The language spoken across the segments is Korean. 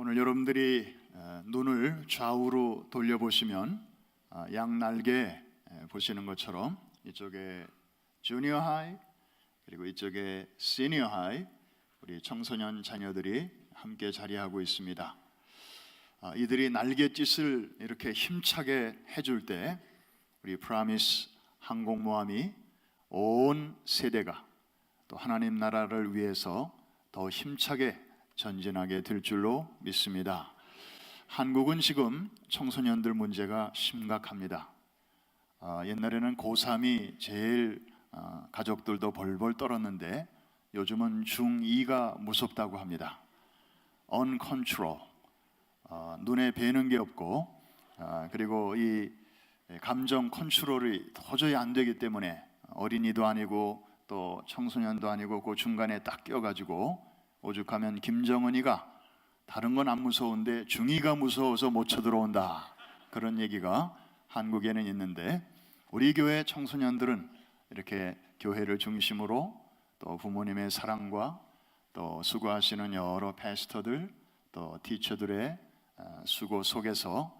오늘 여러분들이 눈을 좌우로 돌려보시면 양날개 보시는 것처럼 이쪽에 주니어 하이 그리고 이쪽에 시니어 하이 우리 청소년 자녀들이 함께 자리하고 있습니다. 이들이 날갯짓을 이렇게 힘차게 해줄 때 우리 프라미스 항공모함이 온 세대가 또 하나님 나라를 위해서 더 힘차게 전진하게 될 줄로 믿습니다. 한국은 지금 청소년들 문제가 심각합니다. 옛날에는 고3이 제일 가족들도 벌벌 떨었는데 요즘은 중2가 무섭다고 합니다. uncontrol, 눈에 뵈는 게 없고 그리고 이 감정 컨트롤이 도저히 안 되기 때문에 어린이도 아니고 또 청소년도 아니고 그 중간에 딱 껴가지고 오죽하면 김정은이가 다른 건 안 무서운데 중2가 무서워서 못 쳐들어온다, 그런 얘기가 한국에는 있는데 우리 교회 청소년들은 이렇게 교회를 중심으로 또 부모님의 사랑과 또 수고하시는 여러 패스터들 또 티처들의 수고 속에서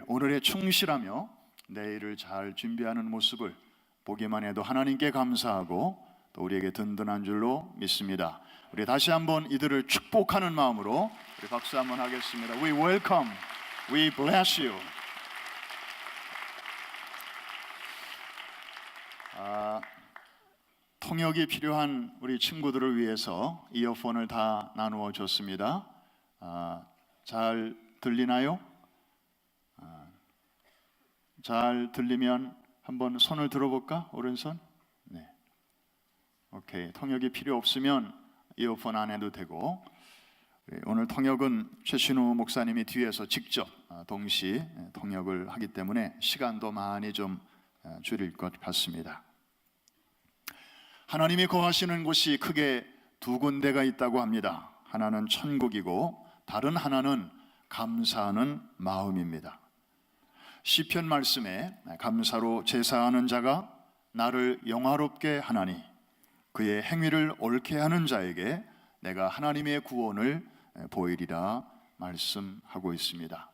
오늘에 충실하며 내일을 잘 준비하는 모습을 보기만 해도 하나님께 감사하고 또 우리에게 든든한 줄로 믿습니다. 우리 다시 한번 이들을 축복하는 마음으로 우리 박수 한번 하겠습니다. We welcome, we bless you. 통역이 필요한 우리 친구들을 위해서 이어폰을 다 나누어 줬습니다. 잘 들리나요? 잘 들리면 한번 손을 들어볼까? 오른손? 네. 오케이. 통역이 필요 없으면 이어폰 안 해도 되고, 오늘 통역은 최신우 목사님이 뒤에서 직접 동시 통역을 하기 때문에 시간도 많이 좀 줄일 것 같습니다. 하나님이 거하시는 곳이 크게 두 군데가 있다고 합니다. 하나는 천국이고 다른 하나는 감사하는 마음입니다. 시편 말씀에 감사로 제사하는 자가 나를 영화롭게 하나니 그의 행위를 옳게 하는 자에게 내가 하나님의 구원을 보이리라 말씀하고 있습니다.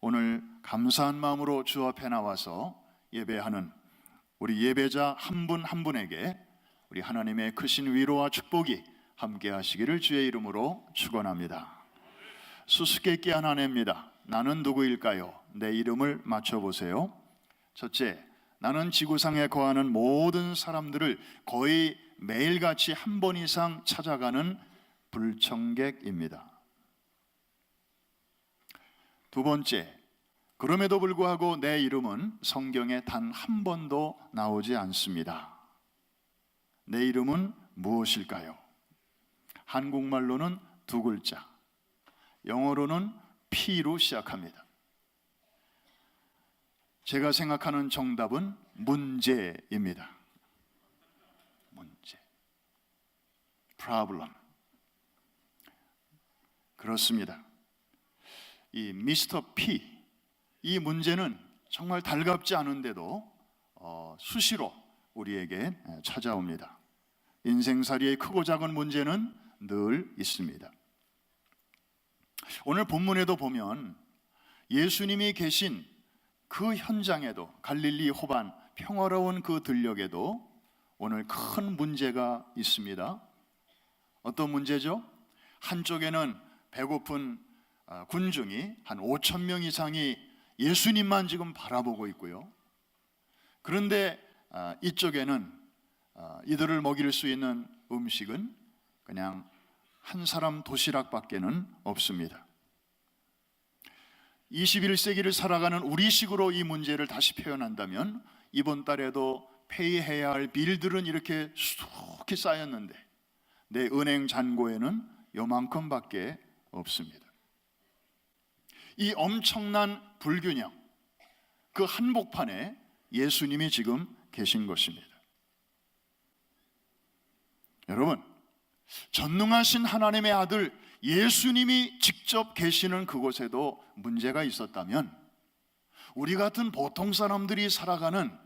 오늘 감사한 마음으로 주 앞에 나와서 예배하는 우리 예배자 한 분 한 분에게 우리 하나님의 크신 위로와 축복이 함께 하시기를 주의 이름으로 축원합니다. 수수께끼 하나 냅니다. 나는 누구일까요? 내 이름을 맞춰보세요. 첫째, 나는 지구상에 거하는 모든 사람들을 거의 매일같이 한 번 이상 찾아가는 불청객입니다. 두 번째, 그럼에도 불구하고 내 이름은 성경에 단 한 번도 나오지 않습니다. 내 이름은 무엇일까요? 한국말로는 두 글자, 영어로는 P로 시작합니다. 제가 생각하는 정답은 문제입니다. 문제, problem. 그렇습니다. 이 미스터 P, 이 문제는 정말 달갑지 않은데도 수시로 우리에게 찾아옵니다. 인생살이의 크고 작은 문제는 늘 있습니다. 오늘 본문에도 보면 예수님이 계신 그 현장에도, 갈릴리 호반 평화로운 그 들녘에도 오늘 큰 문제가 있습니다. 어떤 문제죠? 한쪽에는 배고픈 군중이 한 5천 명 이상이 예수님만 지금 바라보고 있고요. 그런데 이쪽에는 이들을 먹일 수 있는 음식은 그냥 한 사람 도시락밖에는 없습니다. 21세기를 살아가는 우리식으로 이 문제를 다시 표현한다면 이번 달에도 페이해야 할 빌들은 이렇게 수북히 쌓였는데 내 은행 잔고에는 요만큼밖에 없습니다. 이 엄청난 불균형, 그 한복판에 예수님이 지금 계신 것입니다. 여러분, 전능하신 하나님의 아들 예수님이 직접 계시는 그곳에도 문제가 있었다면 우리 같은 보통 사람들이 살아가는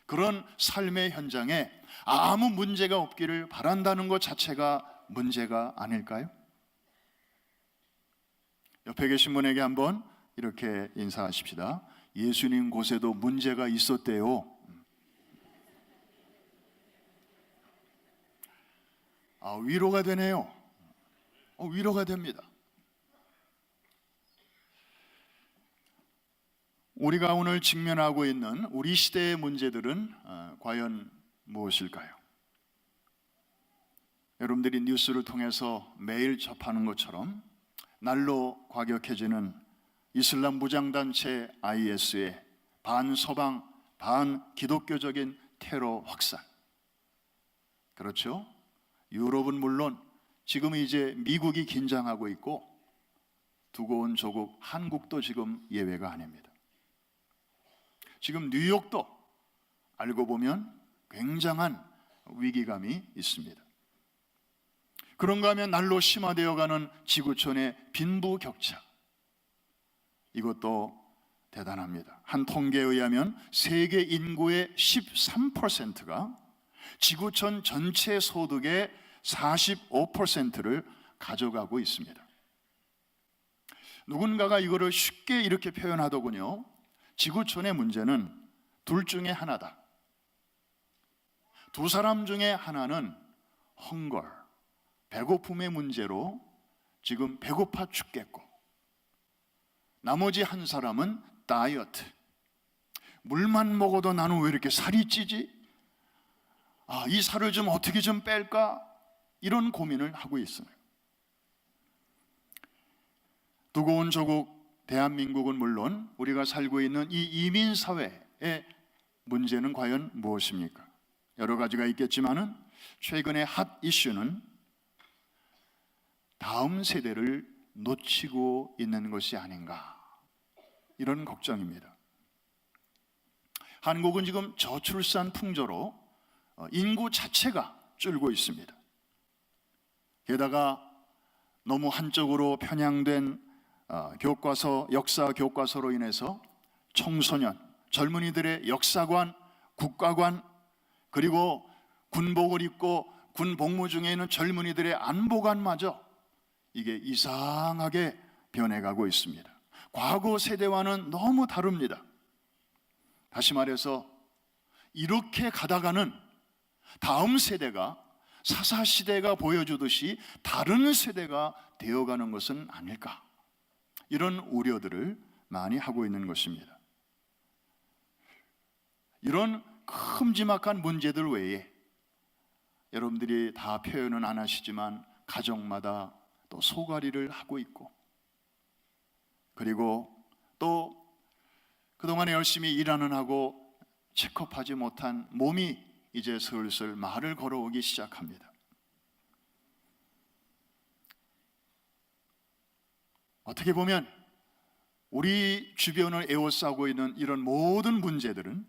그런 삶의 현장에 아무 문제가 없기를 바란다는 것 자체가 문제가 아닐까요? 옆에 계신 분에게 한번 이렇게 인사하십시다. 예수님 곳에도 문제가 있었대요. 위로가 되네요. 위로가 됩니다. 우리가 오늘 직면하고 있는 우리 시대의 문제들은 과연 무엇일까요? 여러분들이 뉴스를 통해서 매일 접하는 것처럼 날로 과격해지는 이슬람 무장단체 IS의 반서방, 반기독교적인 테러 확산. 그렇죠? 유럽은 물론 지금 이제 미국이 긴장하고 있고 두고 온 조국 한국도 지금 예외가 아닙니다. 지금 뉴욕도 알고 보면 굉장한 위기감이 있습니다. 그런가 하면 날로 심화되어가는 지구촌의 빈부격차, 이것도 대단합니다. 한 통계에 의하면 세계 인구의 13%가 지구촌 전체 소득의 45%를 가져가고 있습니다. 누군가가 이거를 쉽게 이렇게 표현하더군요. 지구촌의 문제는 둘 중에 하나다. 두 사람 중에 하나는 헝거, 배고픔의 문제로 지금 배고파 죽겠고, 나머지 한 사람은 다이어트, 물만 먹어도 나는 왜 이렇게 살이 찌지? 이 살을 좀 어떻게 좀 뺄까? 이런 고민을 하고 있습니다. 두고 온 조국 대한민국은 물론 우리가 살고 있는 이 이민사회의 문제는 과연 무엇입니까? 여러 가지가 있겠지만은 최근의 핫 이슈는 다음 세대를 놓치고 있는 것이 아닌가, 이런 걱정입니다. 한국은 지금 저출산 풍조로 인구 자체가 줄고 있습니다. 게다가 너무 한쪽으로 편향된 교과서, 역사 교과서로 인해서 청소년, 젊은이들의 역사관, 국가관, 그리고 군복을 입고 군 복무 중에 있는 젊은이들의 안보관마저 이게 이상하게 변해가고 있습니다. 과거 세대와는 너무 다릅니다. 다시 말해서 이렇게 가다가는 다음 세대가 사사시대가 보여주듯이 다른 세대가 되어가는 것은 아닐까, 이런 우려들을 많이 하고 있는 것입니다. 이런 큼지막한 문제들 외에 여러분들이 다 표현은 안 하시지만 가정마다 또 소가리를 하고 있고, 그리고 또 그동안에 열심히 일하는 하고 체크업하지 못한 몸이 이제 슬슬 말을 걸어오기 시작합니다. 어떻게 보면 우리 주변을 에워싸고 있는 이런 모든 문제들은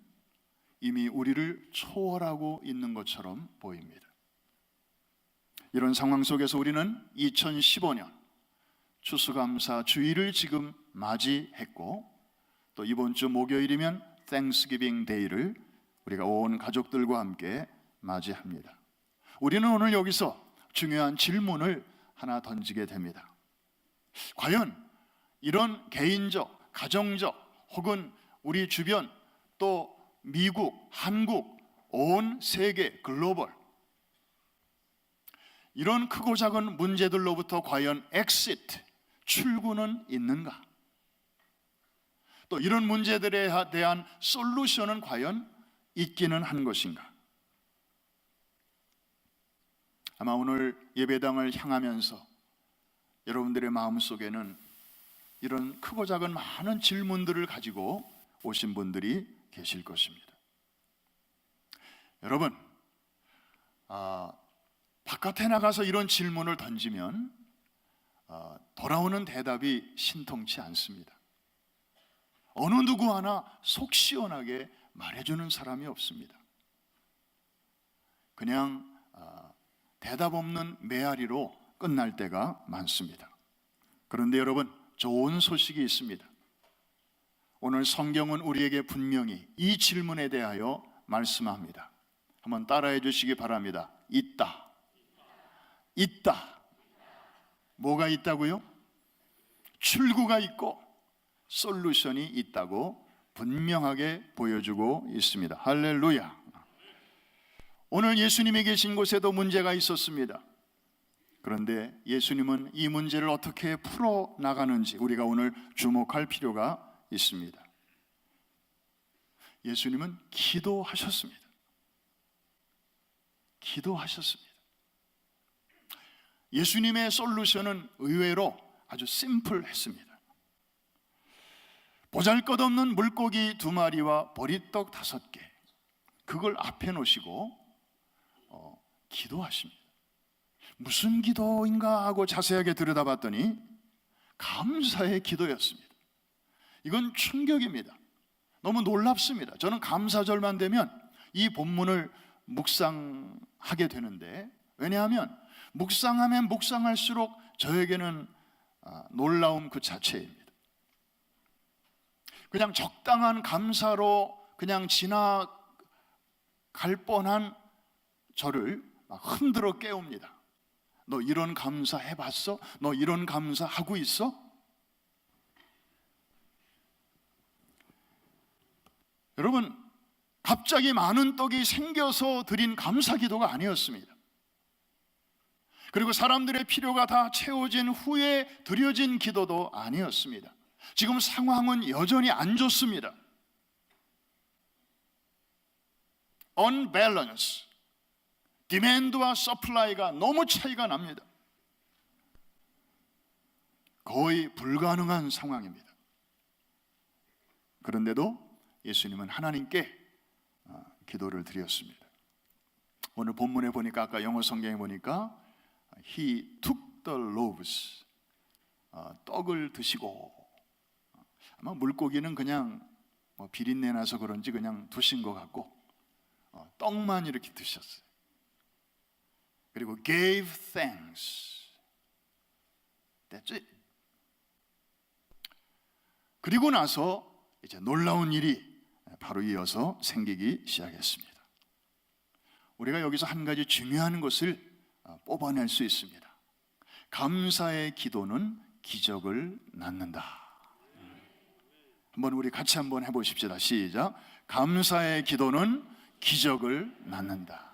이미 우리를 초월하고 있는 것처럼 보입니다. 이런 상황 속에서 우리는 2015년 추수감사 주일을 지금 맞이했고, 또 이번 주 목요일이면 Thanksgiving Day를 우리가 온 가족들과 함께 맞이합니다. 우리는 오늘 여기서 중요한 질문을 하나 던지게 됩니다. 과연 이런 개인적, 가정적, 혹은 우리 주변, 또 미국, 한국, 온 세계, 글로벌, 이런 크고 작은 문제들로부터 과연 엑시트, 출구는 있는가? 또 이런 문제들에 대한 솔루션은 과연 있기는 한 것인가? 아마 오늘 예배당을 향하면서 여러분들의 마음속에는 이런 크고 작은 많은 질문들을 가지고 오신 분들이 계실 것입니다. 여러분, 바깥에 나가서 이런 질문을 던지면 돌아오는 대답이 신통치 않습니다. 어느 누구 하나 속 시원하게 말해주는 사람이 없습니다. 그냥 대답 없는 메아리로 끝날 때가 많습니다. 그런데 여러분, 좋은 소식이 있습니다. 오늘 성경은 우리에게 분명히 이 질문에 대하여 말씀합니다. 한번 따라해 주시기 바랍니다. 있다. 있다. 뭐가 있다고요? 출구가 있고 솔루션이 있다고 분명하게 보여주고 있습니다. 할렐루야. 오늘 예수님이 계신 곳에도 문제가 있었습니다. 그런데 예수님은 이 문제를 어떻게 풀어나가는지 우리가 오늘 주목할 필요가 있습니다. 예수님은 기도하셨습니다. 기도하셨습니다. 예수님의 솔루션은 의외로 아주 심플했습니다. 보잘것없는 물고기 2마리와 보리떡 5개, 그걸 앞에 놓으시고 기도하십니다. 무슨 기도인가 하고 자세하게 들여다봤더니 감사의 기도였습니다. 이건 충격입니다. 너무 놀랍습니다. 저는 감사절만 되면 이 본문을 묵상하게 되는데, 왜냐하면 묵상하면 묵상할수록 저에게는 놀라움 그 자체입니다. 그냥 적당한 감사로 그냥 지나갈 뻔한 저를 막 흔들어 깨웁니다. 너 이런 감사 해봤어? 너 이런 감사 하고 있어? 여러분, 갑자기 많은 떡이 생겨서 드린 감사 기도가 아니었습니다. 그리고 사람들의 필요가 다 채워진 후에 드려진 기도도 아니었습니다. 지금 상황은 여전히 안 좋습니다. unbalance, 디맨드와 서플라이가 너무 차이가 납니다. 거의 불가능한 상황입니다. 그런데도 예수님은 하나님께 기도를 드렸습니다. 오늘 본문에 보니까, 아까 영어 성경에 보니까 He took the loaves, 떡을 드시고, 아마 물고기는 그냥 비린내 나서 그런지 그냥 두신 것 같고 떡만 이렇게 드셨어요. 그리고 gave thanks. That's it. 그리고 나서 이제 놀라운 일이 바로 이어서 생기기 시작했습니다. 우리가 여기서 한 가지 중요한 것을 뽑아낼 수 있습니다. 감사의 기도는 기적을 낳는다. 한번 우리 같이 한번 해보십시다. 시작. 감사의 기도는 기적을 낳는다.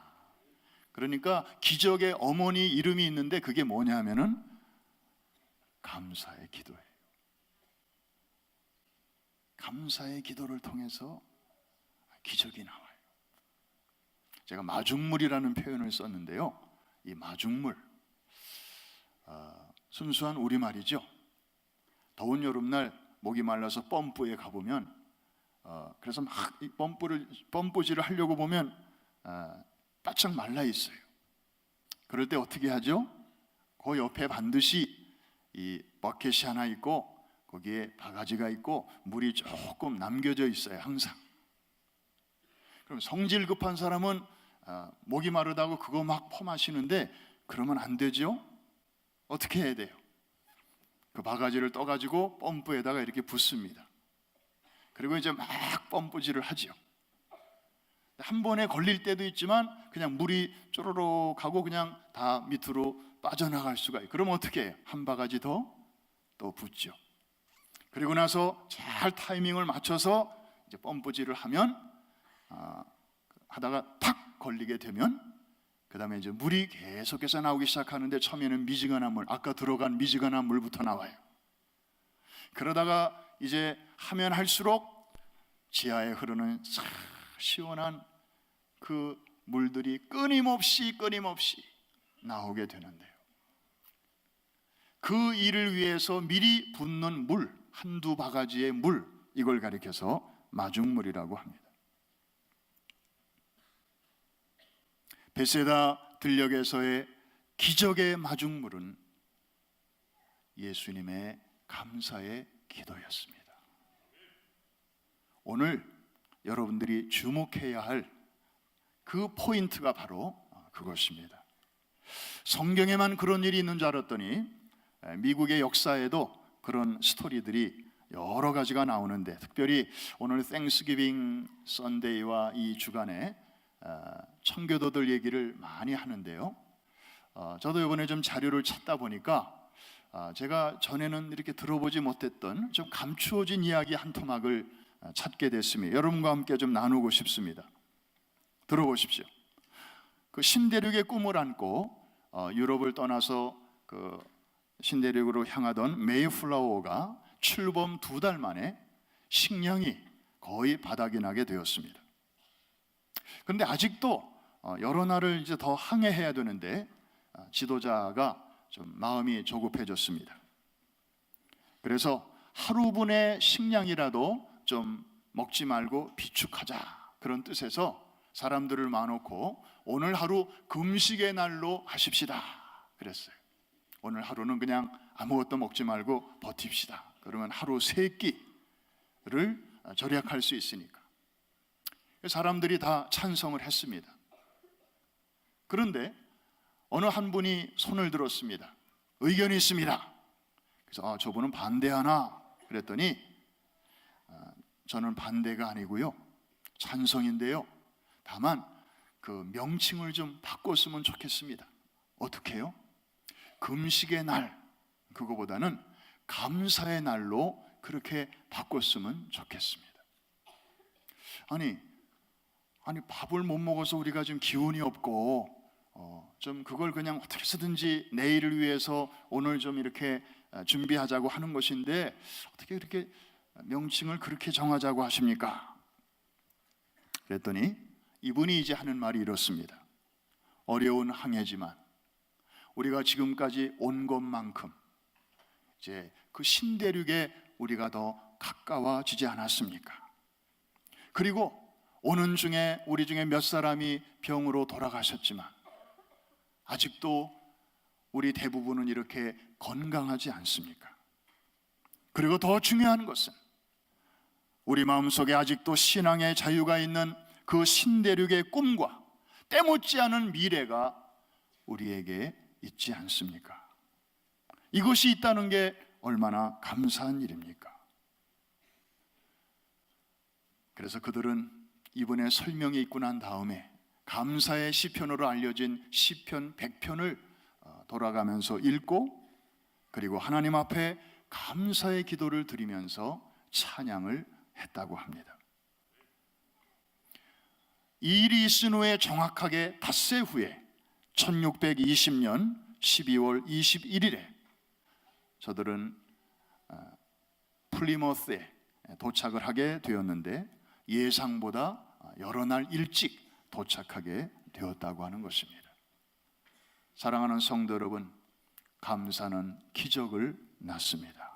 그러니까 기적의 어머니 이름이 있는데 그게 뭐냐 하면은 감사의 기도예요. 감사의 기도를 통해서 기적이 나와요. 제가 마중물이라는 표현을 썼는데요, 이 마중물, 순수한 우리말이죠. 더운 여름날 목이 말라서 펌프에 가보면, 그래서 막 펌프질을 하려고 보면 바짝 말라 있어요. 그럴 때 어떻게 하죠? 그 옆에 반드시 이 버켓이 하나 있고 거기에 바가지가 있고 물이 조금 남겨져 있어요, 항상. 그럼 성질 급한 사람은 목이 마르다고 그거 막 퍼마시는데 그러면 안 되죠? 어떻게 해야 돼요? 그 바가지를 떠가지고 펌프에다가 이렇게 붓습니다. 그리고 이제 막 펌프질을 하죠. 한 번에 걸릴 때도 있지만 그냥 물이 쪼로록 하고 그냥 다 밑으로 빠져나갈 수가 있어요. 그럼 어떻게 해요? 한 바가지 더 또 붓죠. 그리고 나서 잘 타이밍을 맞춰서 이제 펌프질을 하면 하다가 탁 걸리게 되면 그 다음에 이제 물이 계속해서 나오기 시작하는데, 처음에는 미지근한 물, 아까 들어간 미지근한 물부터 나와요. 그러다가 이제 하면 할수록 지하에 흐르는 시원한 그 물들이 끊임없이 나오게 되는데요, 그 일을 위해서 미리 붓는 물, 한두 바가지의 물, 이걸 가리켜서 마중물이라고 합니다. 베세다 들녘에서의 기적의 마중물은 예수님의 감사의 기도였습니다. 오늘 여러분들이 주목해야 할 그 포인트가 바로 그것입니다. 성경에만 그런 일이 있는 줄 알았더니 미국의 역사에도 그런 스토리들이 여러 가지가 나오는데, 특별히 오늘 땡스기빙 선데이와 이 주간에 청교도들 얘기를 많이 하는데요, 저도 이번에 좀 자료를 찾다 보니까 제가 전에는 이렇게 들어보지 못했던 좀 감추어진 이야기 한 토막을 찾게 됐으며 여러분과 함께 좀 나누고 싶습니다. 들어보십시오. 그 신대륙의 꿈을 안고 유럽을 떠나서 그 신대륙으로 향하던 메이플라워가 출범 2달 만에 식량이 거의 바닥이 나게 되었습니다. 그런데 아직도 여러 날을 이제 더 항해해야 되는데 지도자가 좀 마음이 조급해졌습니다. 그래서 하루분의 식량이라도 좀 먹지 말고 비축하자, 그런 뜻에서 사람들을 모아놓고 오늘 하루 금식의 날로 하십시다 그랬어요. 오늘 하루는 그냥 아무것도 먹지 말고 버팁시다. 그러면 하루 3끼를 절약할 수 있으니까. 사람들이 다 찬성을 했습니다. 그런데 어느 한 분이 손을 들었습니다. 의견이 있습니다. 그래서 저분은 반대하나 그랬더니 저는 반대가 아니고요, 찬성인데요, 다만 그 명칭을 좀 바꿨으면 좋겠습니다. 어떻게 해요? 금식의 날, 그거보다는 감사의 날로 그렇게 바꿨으면 좋겠습니다. 아니 밥을 못 먹어서 우리가 좀 기운이 없고 좀 그걸 그냥 어떻게 해서든지 내일을 위해서 오늘 좀 이렇게 준비하자고 하는 것인데 어떻게 이렇게 명칭을 그렇게 정하자고 하십니까? 그랬더니 이분이 이제 하는 말이 이렇습니다. 어려운 항해지만 우리가 지금까지 온 것만큼 이제 그 신대륙에 우리가 더 가까워지지 않았습니까? 그리고 오는 중에 우리 중에 몇 사람이 병으로 돌아가셨지만 아직도 우리 대부분은 이렇게 건강하지 않습니까? 그리고 더 중요한 것은 우리 마음속에 아직도 신앙의 자유가 있는 그 신대륙의 꿈과 때묻지 않은 미래가 우리에게 있지 않습니까? 이것이 있다는 게 얼마나 감사한 일입니까? 그래서 그들은 이번에 설명이 있고 난 다음에 감사의 시편으로 알려진 시편 100편을 돌아가면서 읽고, 그리고 하나님 앞에 감사의 기도를 드리면서 찬양을 했다고 합니다. 이 일이 있은 후에 정확하게 닷새 후에 1620년 12월 21일에 저들은 플리머스에 도착을 하게 되었는데 예상보다 여러 날 일찍 도착하게 되었다고 하는 것입니다. 사랑하는 성도 여러분, 감사는 기적을 낳습니다.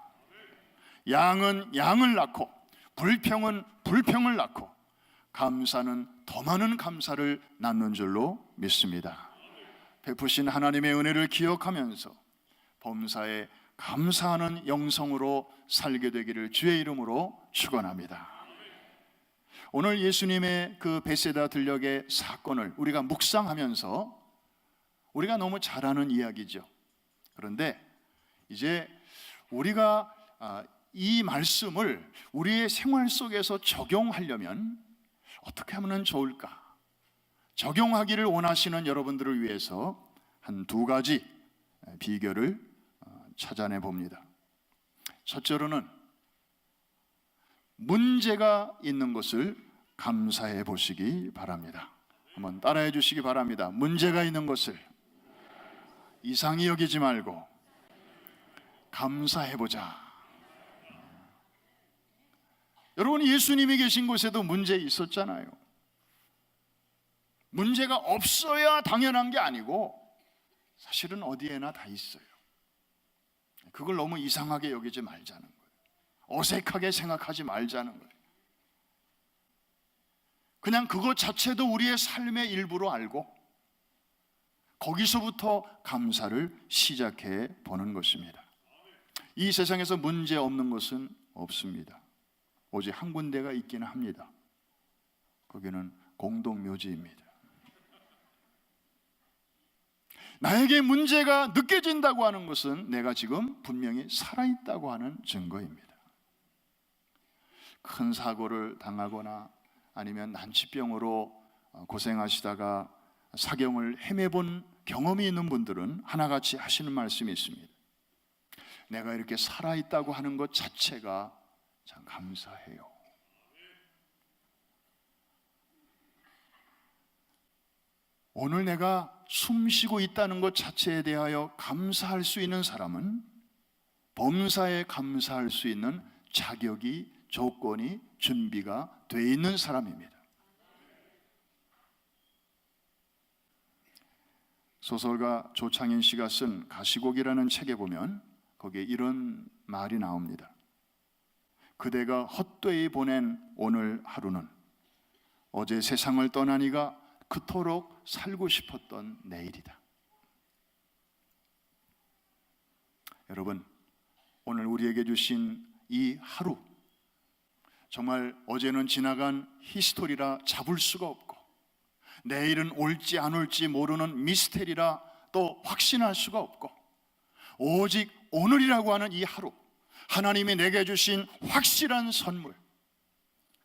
양은 양을 낳고 불평은 불평을 낳고 감사는 더 많은 감사를 낳는 줄로 믿습니다. 베푸신 하나님의 은혜를 기억하면서 범사에 감사하는 영성으로 살게 되기를 주의 이름으로 축원합니다. 오늘 예수님의 그 베세다 들녘의 사건을 우리가 묵상하면서 우리가 너무 잘 아는 이야기죠. 그런데 이제 우리가 이 말씀을 우리의 생활 속에서 적용하려면 어떻게 하면 좋을까? 적용하기를 원하시는 여러분들을 위해서 한 2가지 비결을 찾아내 봅니다. 첫째로는 문제가 있는 것을 감사해 보시기 바랍니다. 한번 따라해 주시기 바랍니다. 문제가 있는 것을 이상히 여기지 말고 감사해 보자. 여러분, 예수님이 계신 곳에도 문제 있었잖아요. 문제가 없어야 당연한 게 아니고 사실은 어디에나 다 있어요. 그걸 너무 이상하게 여기지 말자는 거예요. 어색하게 생각하지 말자는 거예요. 그냥 그것 자체도 우리의 삶의 일부로 알고 거기서부터 감사를 시작해 보는 것입니다. 이 세상에서 문제 없는 것은 없습니다. 오직 한 군데가 있기는 합니다. 거기는 공동묘지입니다. 나에게 문제가 느껴진다고 하는 것은 내가 지금 분명히 살아있다고 하는 증거입니다. 큰 사고를 당하거나 아니면 난치병으로 고생하시다가 사경을 헤매본 경험이 있는 분들은 하나같이 하시는 말씀이 있습니다. 내가 이렇게 살아있다고 하는 것 자체가 참 감사해요. 오늘 내가 숨쉬고 있다는 것 자체에 대하여 감사할 수 있는 사람은 범사에 감사할 수 있는 자격이, 조건이, 준비가 돼 있는 사람입니다. 소설가 조창인 씨가 쓴 가시곡이라는 책에 보면 거기에 이런 말이 나옵니다. 그대가 헛되이 보낸 오늘 하루는 어제 세상을 떠나니가 그토록 살고 싶었던 내일이다. 여러분, 오늘 우리에게 주신 이 하루, 정말 어제는 지나간 히스토리라 잡을 수가 없고 내일은 올지 안 올지 모르는 미스테리라 또 확신할 수가 없고, 오직 오늘이라고 하는 이 하루, 하나님이 내게 주신 확실한 선물,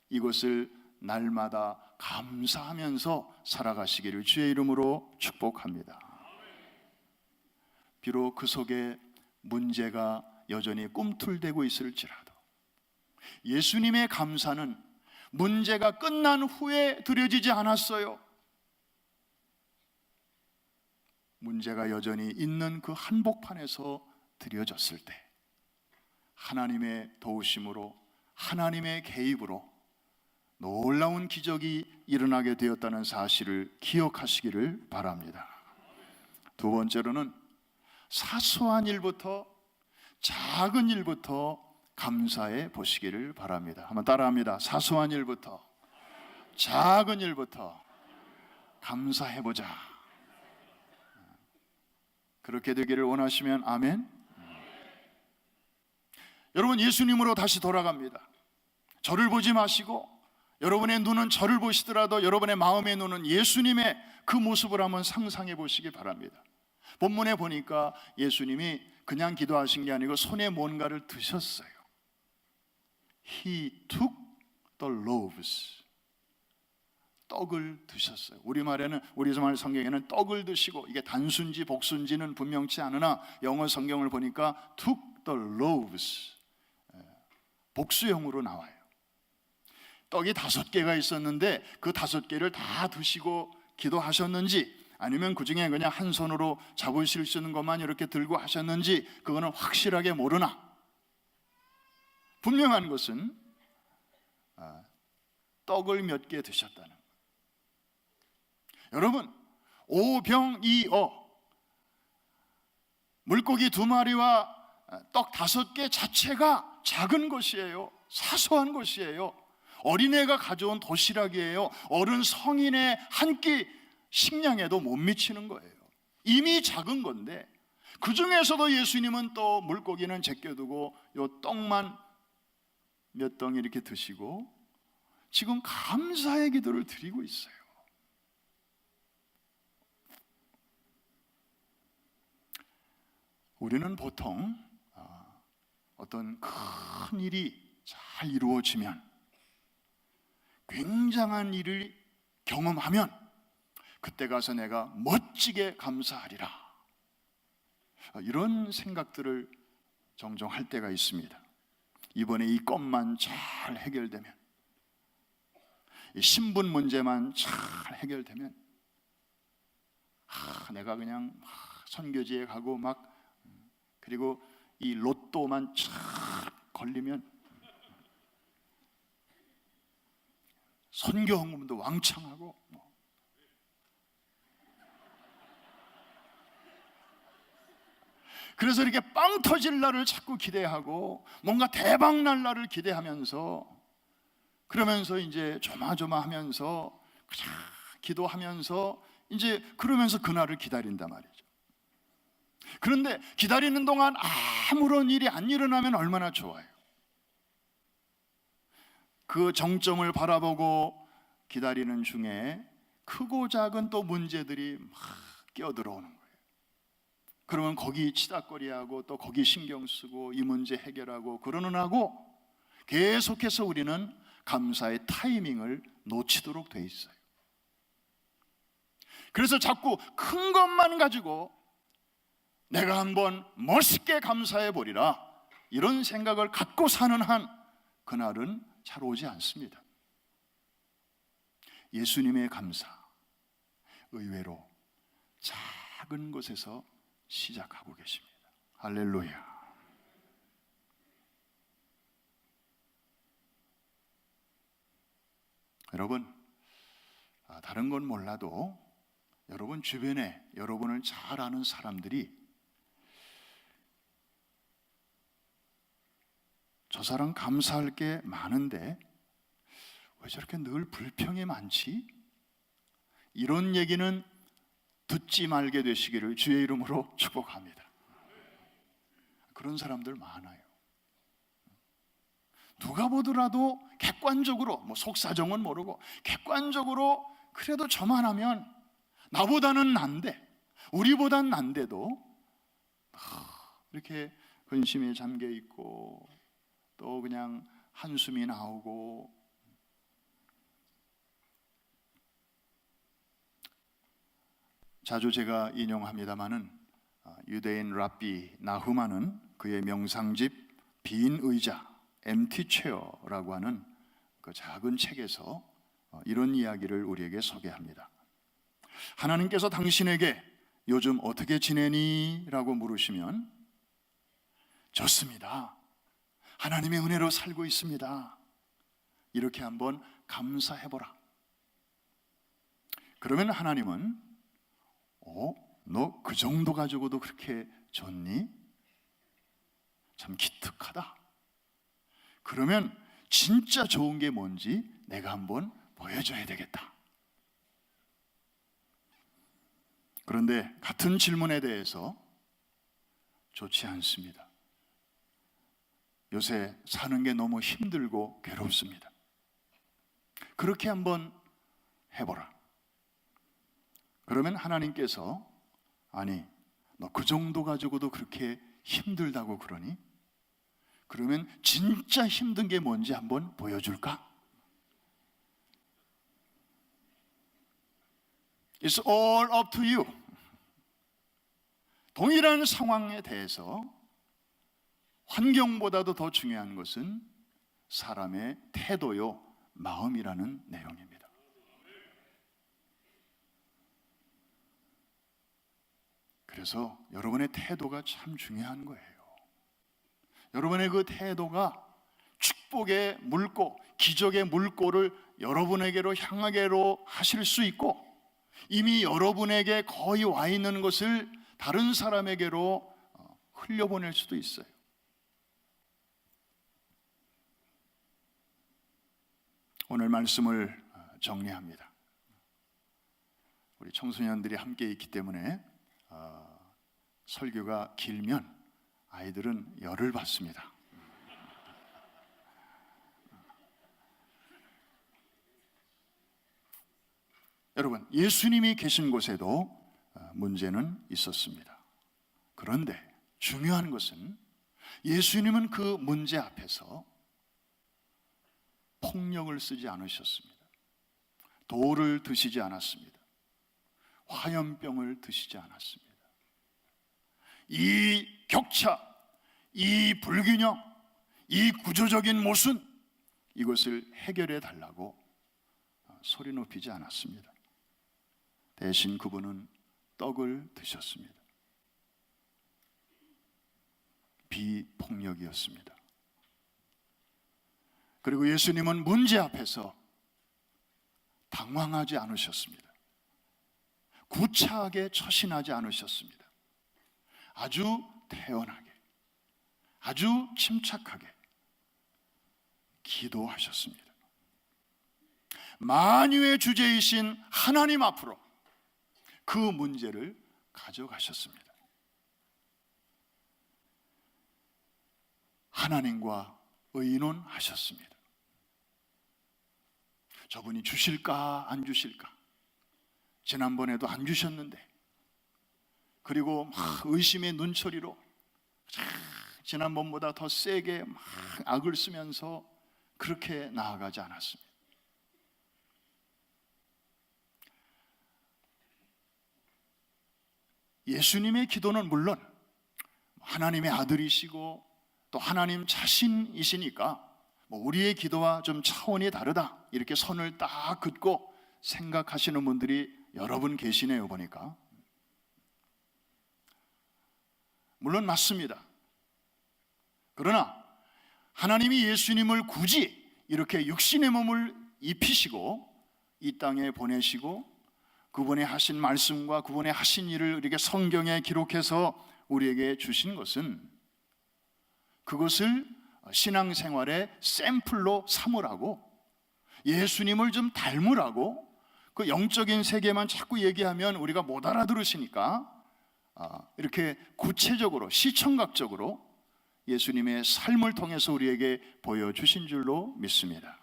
이것을 날마다 감사하면서 살아가시기를 주의 이름으로 축복합니다. 비록 그 속에 문제가 여전히 꿈틀대고 있을지라도 예수님의 감사는 문제가 끝난 후에 드려지지 않았어요. 문제가 여전히 있는 그 한복판에서 드려졌을 때 하나님의 도우심으로, 하나님의 개입으로 놀라운 기적이 일어나게 되었다는 사실을 기억하시기를 바랍니다. 두 번째로는 사소한 일부터, 작은 일부터 감사해 보시기를 바랍니다. 한번 따라합니다. 사소한 일부터, 작은 일부터 감사해 보자. 그렇게 되기를 원하시면 아멘. 여러분, 예수님으로 다시 돌아갑니다. 저를 보지 마시고 여러분의 눈은 저를 보시더라도 여러분의 마음의 눈은 예수님의 그 모습을 한번 상상해 보시기 바랍니다. 본문에 보니까 예수님이 그냥 기도하신 게 아니고 손에 뭔가를 드셨어요. He took the loaves. 떡을 드셨어요. 우리말 성경에는 떡을 드시고, 이게 단순지 복순지는 분명치 않으나 영어 성경을 보니까 took the loaves, 복수형으로 나와요. 떡이 5개가 있었는데 그 5개를 다 드시고 기도하셨는지, 아니면 그 중에 그냥 한 손으로 잡으실 수 있는 것만 이렇게 들고 하셨는지, 그거는 확실하게 모르나 분명한 것은 떡을 몇 개 드셨다는 거예요. 여러분, 오병이어, 물고기 2마리와 떡 5개 자체가 작은 것이에요. 사소한 것이에요. 어린애가 가져온 도시락이에요. 어른 성인의 한 끼 식량에도 못 미치는 거예요. 이미 작은 건데, 그 중에서도 예수님은 또 물고기는 제껴두고 요 떡만 몇 덩이 이렇게 드시고 지금 감사의 기도를 드리고 있어요. 우리는 보통 어떤 큰 일이 잘 이루어지면, 굉장한 일을 경험하면 그때 가서 내가 멋지게 감사하리라, 이런 생각들을 종종 할 때가 있습니다. 이번에 이 건만 잘 해결되면, 이 신분 문제만 잘 해결되면, 내가 그냥 선교지에 가고 막, 그리고 이 로또만 잘 걸리면 선교 헌금도 왕창 하고, 그래서 이렇게 빵 터질 날을 자꾸 기대하고 뭔가 대박 날 날을 기대하면서, 그러면서 이제 조마조마하면서 그냥 기도하면서 이제 그러면서 그날을 기다린단 말이죠. 그런데 기다리는 동안 아무런 일이 안 일어나면 얼마나 좋아요. 그 정점을 바라보고 기다리는 중에 크고 작은 또 문제들이 막 끼어들어오는 거예요. 그러면 거기 치닥거리하고 또 거기 신경 쓰고 이 문제 해결하고 그러는 하고 계속해서 우리는 감사의 타이밍을 놓치도록 돼 있어요. 그래서 자꾸 큰 것만 가지고 내가 한번 멋있게 감사해 보리라, 이런 생각을 갖고 사는 한 그날은 잘 오지 않습니다. 예수님의 감사, 의외로 작은 것에서 시작하고 계십니다. 할렐루야. 여러분, 다른 건 몰라도 여러분 주변에 여러분을 잘 아는 사람들이 저 사람 감사할 게 많은데 왜 저렇게 늘 불평이 많지? 이런 얘기는 듣지 말게 되시기를 주의 이름으로 축복합니다. 그런 사람들 많아요. 누가 보더라도 객관적으로, 속사정은 모르고 객관적으로 그래도 저만 하면 나보다는 난데, 우리보단 난데도 이렇게 근심에 잠겨 있고 또 그냥 한숨이 나오고, 자주 제가 인용합니다마는 유대인 랍비 나후만은 그의 명상집 빈 의자, empty chair라고 하는 그 작은 책에서 이런 이야기를 우리에게 소개합니다. 하나님께서 당신에게 요즘 어떻게 지내니? 라고 물으시면 좋습니다, 하나님의 은혜로 살고 있습니다, 이렇게 한번 감사해보라. 그러면 하나님은 너 그 정도 가지고도 그렇게 좋니? 참 기특하다. 그러면 진짜 좋은 게 뭔지 내가 한번 보여줘야 되겠다. 그런데 같은 질문에 대해서 좋지 않습니다, 요새 사는 게 너무 힘들고 괴롭습니다, 그렇게 한번 해보라. 그러면 하나님께서 아니, 너 그 정도 가지고도 그렇게 힘들다고 그러니? 그러면 진짜 힘든 게 뭔지 한번 보여줄까? It's all up to you. 동일한 상황에 대해서 환경보다도 더 중요한 것은 사람의 태도요, 마음이라는 내용입니다. 그래서 여러분의 태도가 참 중요한 거예요. 여러분의 그 태도가 축복의 물고, 기적의 물고를 여러분에게로 향하게로 하실 수 있고, 이미 여러분에게 거의 와 있는 것을 다른 사람에게로 흘려보낼 수도 있어요. 오늘 말씀을 정리합니다. 우리 청소년들이 함께 있기 때문에 설교가 길면 아이들은 열을 받습니다. 여러분, 예수님이 계신 곳에도 문제는 있었습니다. 그런데 중요한 것은 예수님은 그 문제 앞에서 폭력을 쓰지 않으셨습니다. 돌을 드시지 않았습니다. 화염병을 드시지 않았습니다. 이 격차, 이 불균형, 이 구조적인 모순, 이것을 해결해 달라고 소리 높이지 않았습니다. 대신 그분은 떡을 드셨습니다. 비폭력이었습니다. 그리고 예수님은 문제 앞에서 당황하지 않으셨습니다. 구차하게 처신하지 않으셨습니다. 아주 태연하게, 아주 침착하게 기도하셨습니다. 만유의 주제이신 하나님 앞으로 그 문제를 가져가셨습니다. 하나님과 의논하셨습니다. 저분이 주실까 안 주실까? 지난번에도 안 주셨는데, 그리고 막 의심의 눈초리로 지난번보다 더 세게 막 악을 쓰면서 그렇게 나아가지 않았습니다. 예수님의 기도는 물론 하나님의 아들이시고 또 하나님 자신이시니까 우리의 기도와 좀 차원이 다르다, 이렇게 선을 딱 긋고 생각하시는 분들이 여러 분 계시네요, 보니까. 물론 맞습니다. 그러나 하나님이 예수님을 굳이 이렇게 육신의 몸을 입히시고 이 땅에 보내시고 그분의 하신 말씀과 그분의 하신 일을 이렇게 성경에 기록해서 우리에게 주신 것은, 그것을 신앙생활의 샘플로 삼으라고, 예수님을 좀 닮으라고, 그 영적인 세계만 자꾸 얘기하면 우리가 못 알아들으시니까 이렇게 구체적으로 시청각적으로 예수님의 삶을 통해서 우리에게 보여주신 줄로 믿습니다.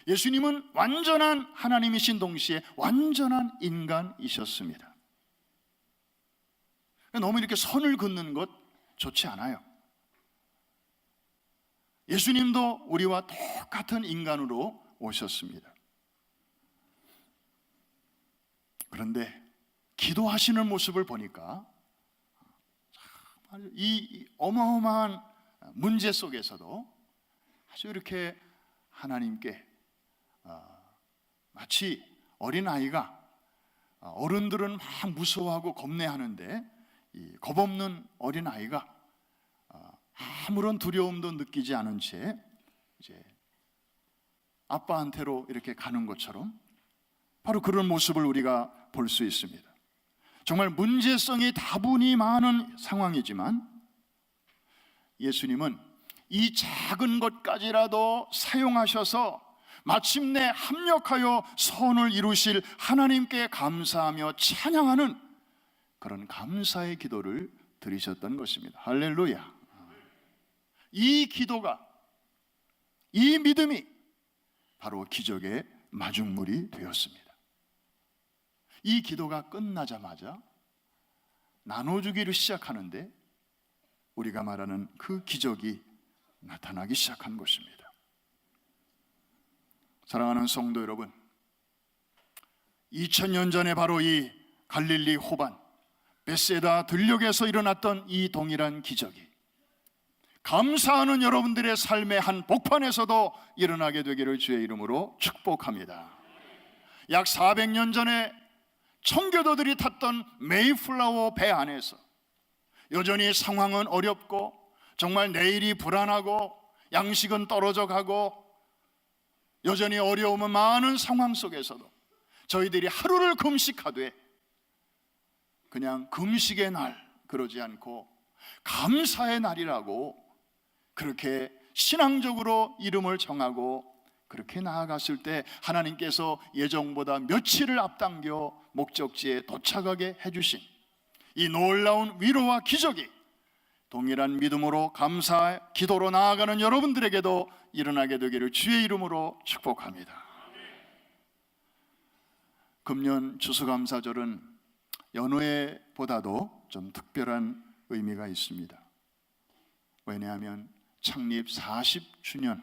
예수님은 완전한 하나님이신 동시에 완전한 인간이셨습니다. 너무 이렇게 선을 긋는 것 좋지 않아요. 예수님도 우리와 똑같은 인간으로 오셨습니다. 그런데 기도하시는 모습을 보니까 이 어마어마한 문제 속에서도 아주 이렇게 하나님께 마치 어린아이가, 어른들은 막 무서워하고 겁내하는데 이 겁없는 어린아이가 아무런 두려움도 느끼지 않은 채 이제 아빠한테로 이렇게 가는 것처럼, 바로 그런 모습을 우리가 볼 수 있습니다. 정말 문제성이 다분히 많은 상황이지만 예수님은 이 작은 것까지라도 사용하셔서 마침내 합력하여 선을 이루실 하나님께 감사하며 찬양하는 그런 감사의 기도를 드리셨던 것입니다. 할렐루야. 이 기도가, 이 믿음이 바로 기적의 마중물이 되었습니다. 이 기도가 끝나자마자 나눠주기를 시작하는데 우리가 말하는 그 기적이 나타나기 시작한 것입니다. 사랑하는 성도 여러분, 2000년 전에 바로 이 갈릴리 호반 벳세다 들녘에서 일어났던 이 동일한 기적이 감사하는 여러분들의 삶의 한 복판에서도 일어나게 되기를 주의 이름으로 축복합니다. 약 400년 전에 청교도들이 탔던 메이플라워 배 안에서 여전히 상황은 어렵고 정말 내일이 불안하고 양식은 떨어져 가고 여전히 어려움은 많은 상황 속에서도 저희들이 하루를 금식하되 그냥 금식의 날 그러지 않고 감사의 날이라고 그렇게 신앙적으로 이름을 정하고 그렇게 나아갔을 때 하나님께서 예정보다 며칠을 앞당겨 목적지에 도착하게 해주신 이 놀라운 위로와 기적이 동일한 믿음으로 감사 기도로 나아가는 여러분들에게도 일어나게 되기를 주의 이름으로 축복합니다. 금년 추수감사절은 여느 해보다도 좀 특별한 의미가 있습니다. 왜냐하면 창립 40주년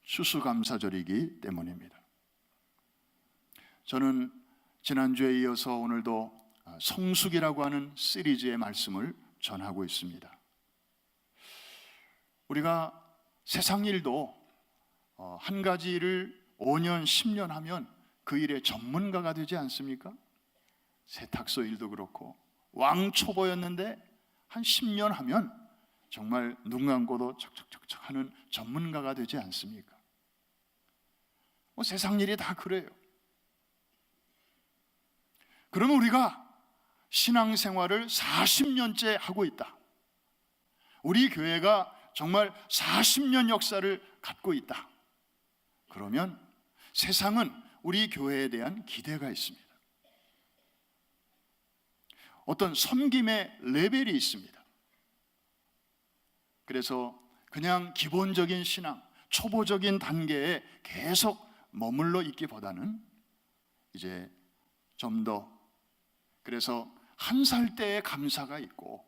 추수감사절이기 때문입니다. 저는 지난주에 이어서 오늘도 성숙이라고 하는 시리즈의 말씀을 전하고 있습니다. 우리가 세상 일도 한 가지 일을 5년, 10년 하면 그 일의 전문가가 되지 않습니까? 세탁소 일도 그렇고 왕초보였는데 한 10년 하면 정말 눈 감고도 척척척척 하는 전문가가 되지 않습니까? 세상 일이 다 그래요. 그러면 우리가 신앙생활을 40년째 하고 있다. 우리 교회가 정말 40년 역사를 갖고 있다. 그러면 세상은 우리 교회에 대한 기대가 있습니다. 어떤 섬김의 레벨이 있습니다. 그래서 그냥 기본적인 신앙, 초보적인 단계에 계속 머물러 있기보다는 이제 좀 더, 그래서 1살 때의 감사가 있고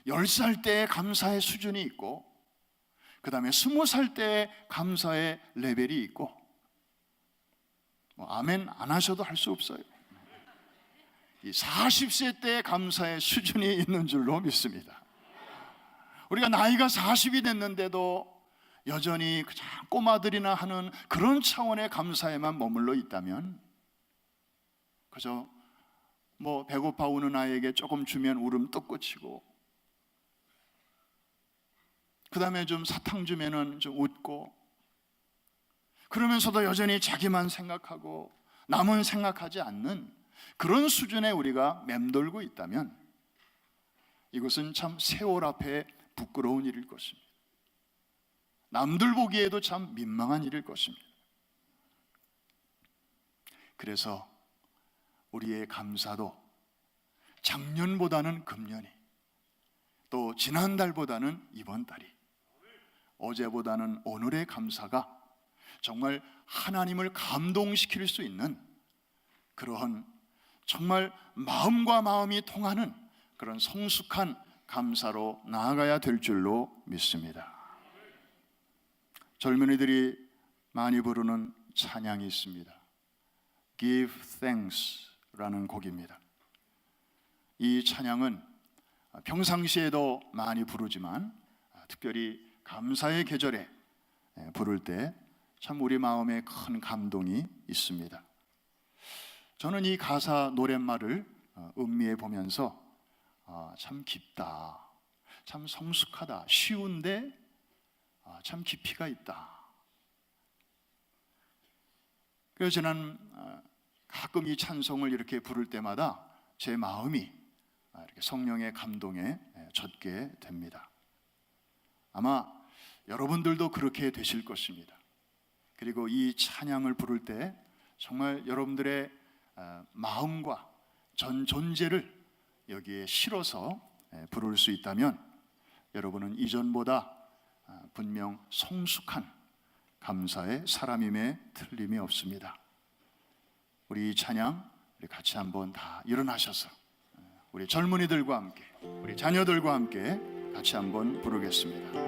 10살 때의 감사의 수준이 있고 그 다음에 20살 때의 감사의 레벨이 있고 아멘 안 하셔도 할 수 없어요. 이 40세 때의 감사의 수준이 있는 줄로 믿습니다. 우리가 나이가 40이 됐는데도 여전히 그냥 꼬마들이나 하는 그런 차원의 감사에만 머물러 있다면, 그저 뭐 배고파 우는 아이에게 조금 주면 울음 뚝 그치고, 그 다음에 좀 사탕 주면은 좀 웃고, 그러면서도 여전히 자기만 생각하고 남은 생각하지 않는 그런 수준에 우리가 맴돌고 있다면, 이것은 참 세월 앞에 부끄러운 일일 것입니다. 남들 보기에도 참 민망한 일일 것입니다. 그래서 우리의 감사도 작년보다는 금년이, 또 지난달보다는 이번 달이, 어제보다는 오늘의 감사가 정말 하나님을 감동시킬 수 있는 그러한 정말 마음과 마음이 통하는 그런 성숙한 감사로 나아가야 될 줄로 믿습니다. 젊은이들이 많이 부르는 찬양이 있습니다. Give Thanks라는 곡입니다. 이 찬양은 평상시에도 많이 부르지만 특별히 감사의 계절에 부를 때 참 우리 마음에 큰 감동이 있습니다. 저는 이 가사 노랫말을 음미해 보면서 참 깊다, 참 성숙하다, 쉬운데 참 깊이가 있다. 그래서 저는 가끔 이 찬송을 이렇게 부를 때마다 제 마음이 이렇게 성령의 감동에 젖게 됩니다. 아마 여러분들도 그렇게 되실 것입니다. 그리고 이 찬양을 부를 때 정말 여러분들의 마음과 전 존재를 여기에 실어서 부를 수 있다면, 여러분은 이전보다 분명 성숙한 감사의 사람임에 틀림이 없습니다. 우리 이 찬양 우리 같이 한번 다 일어나셔서 우리 젊은이들과 함께, 우리 자녀들과 함께 같이 한번 부르겠습니다.